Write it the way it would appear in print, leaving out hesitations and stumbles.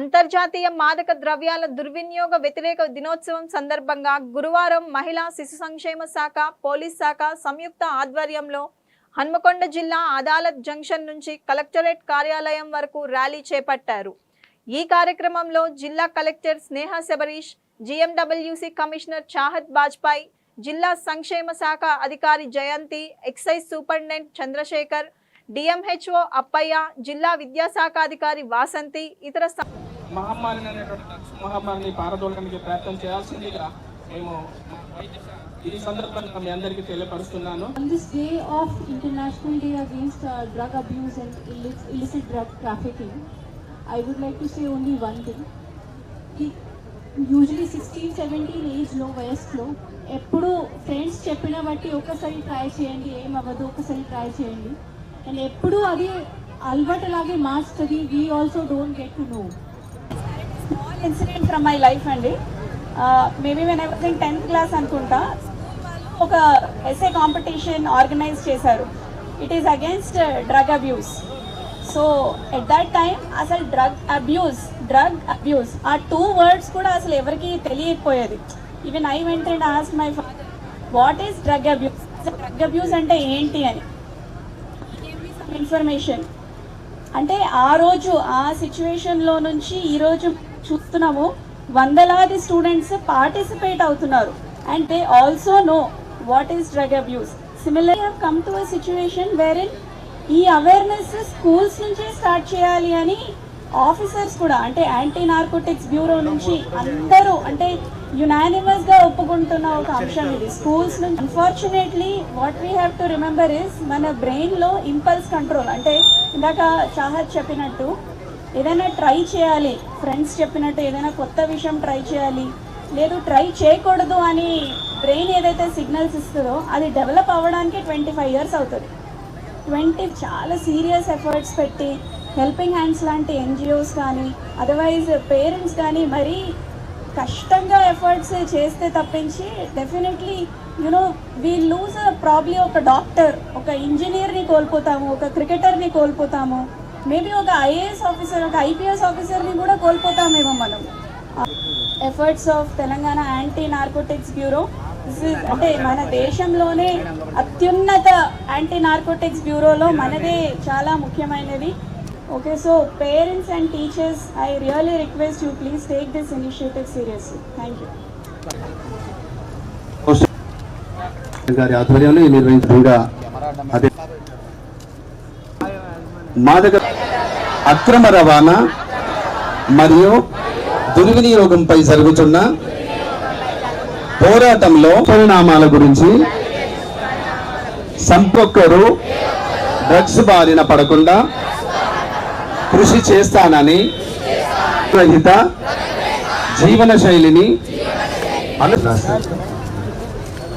అంతర్జాతీయ మాదక ద్రవ్యాల దుర్వినియోగ వ్యతిరేక దినోత్సవం సందర్భంగా గురువారం మహిళా శిశు సంక్షేమ శాఖ, పోలీస్ శాఖ సంయుక్త ఆధ్వర్యంలో హన్మకొండ జిల్లా అదాలత్ జంక్షన్ నుంచి కలెక్టరేట్ కార్యాలయం వరకు ర్యాలీ చేపట్టారు. ఈ కార్యక్రమంలో జిల్లా collector Sneha Sabarish, GMWC commissioner Chahat Bajpai, జిల్లా సంక్షేమ శాఖ అధికారి Jayanthi, excise superintendent Chandrasekhar, DMHO Appaiah, జిల్లా విద్యాశాఖ అధికారి వాసంతి ఇతర మహమ్మారిని పారదోలడానికి ప్రయత్నం చేయాల్సిందిగా మేము ఈ సందర్భంగా మీ అందరికీ తెలియపరుస్తున్నాను. On this day of International Day Against Drug Abuse and Illicit Drug Trafficking, I would like to say only one thing. Usually 16-17 age లో వయసులో ఎప్పుడు ఫ్రెండ్స్ చెప్పిన బట్టి ఒకసారి ట్రై చేయండి, ఏం అవ్వదు ఒకసారి ట్రై చేయండి, అండ్ ఎప్పుడు అది అలవాటులాగే మార్చుతుంది. We also don't get to know. Small incident from my life అండి. Maybe when I was in 10th class అనుకుంటా, ఒక ఎస్ఏ కాంపిటీషన్ ఆర్గనైజ్ చేశారు. It is against drug abuse. So at that time అసలు drug abuse ఆ 2 words కూడా అసలు ఎవరికి తెలియకపోయేది. Even I went and asked my father what is drug abuse, drug abuse అంటే ఏంటి అని. ఇన్ఫర్మేషన్ అంటే ఆ రోజు ఆ సిచ్యువేషన్లో నుంచి ఈరోజు చూస్తున్నాము వందలాది స్టూడెంట్స్ పార్టిసిపేట్ అవుతున్నారు and they also know what is drug abuse. Similarly have come to a situation where ఈ అవేర్నెస్ స్కూల్స్ నుంచే స్టార్ట్ చేయాలి అని ఆఫీసర్స్ కూడా, అంటే యాంటీ నార్కోటిక్స్ బ్యూరో నుంచి అందరూ అంటే యునానిమస్గా ఒప్పుకుంటున్న ఒక అంశం ఇది స్కూల్స్ నుంచి. Unfortunately what we have to remember is మన బ్రెయిన్లో ఇంపల్స్ కంట్రోల్, అంటే ఇందాక చాహత్ చెప్పినట్టు ఏదైనా ట్రై చేయాలి, ఫ్రెండ్స్ చెప్పినట్టు ఏదైనా కొత్త విషయం ట్రై చేయాలి, లేదు ట్రై చేయకూడదు అని బ్రెయిన్ ఏదైతే సిగ్నల్స్ ఇస్తుందో అది డెవలప్ అవ్వడానికి 25 years అవుతుంది. చాలా సీరియస్ ఎఫర్ట్స్ పెట్టి హెల్పింగ్ హ్యాండ్స్ లాంటి ఎన్జిఓస్ కానీ అదర్వైజ్ పేరెంట్స్ కానీ మరీ కష్టంగా ఎఫర్ట్స్ చేస్తే తప్పించి definitely you know we lose probably ఒక డాక్టర్, ఒక ఇంజనీర్ని కోల్పోతాము, ఒక క్రికెటర్ని కోల్పోతాము, మేబీ ఒక ఐఏఎస్ ఆఫీసర్, ఒక ఐపీఎస్ ఆఫీసర్ని కూడా కోల్పోతామేమో మనం. Efforts of Telangana anti narcotics bureau, అంటే మన దేశంలోనే అత్యున్నత యాంటీ నార్కోటిక్స్ బ్యూరోలో మనదే చాలా ముఖ్యమైనది. Okay, so parents and teachers, I really request you please take this initiative seriously. Thank you. గారి ఆధ్వర్యంలో నిర్వహించడంగా అదే మాదక అక్రమ రవాణా మరియు దుర్వినియోగంపై జరుగుతున్న పోరాటంలో పరిణామాల గురించి సంపొక్కరు డ్రగ్స్ బారిన పడకుండా కృషి చేస్తానని రహిత జీవన శైలిని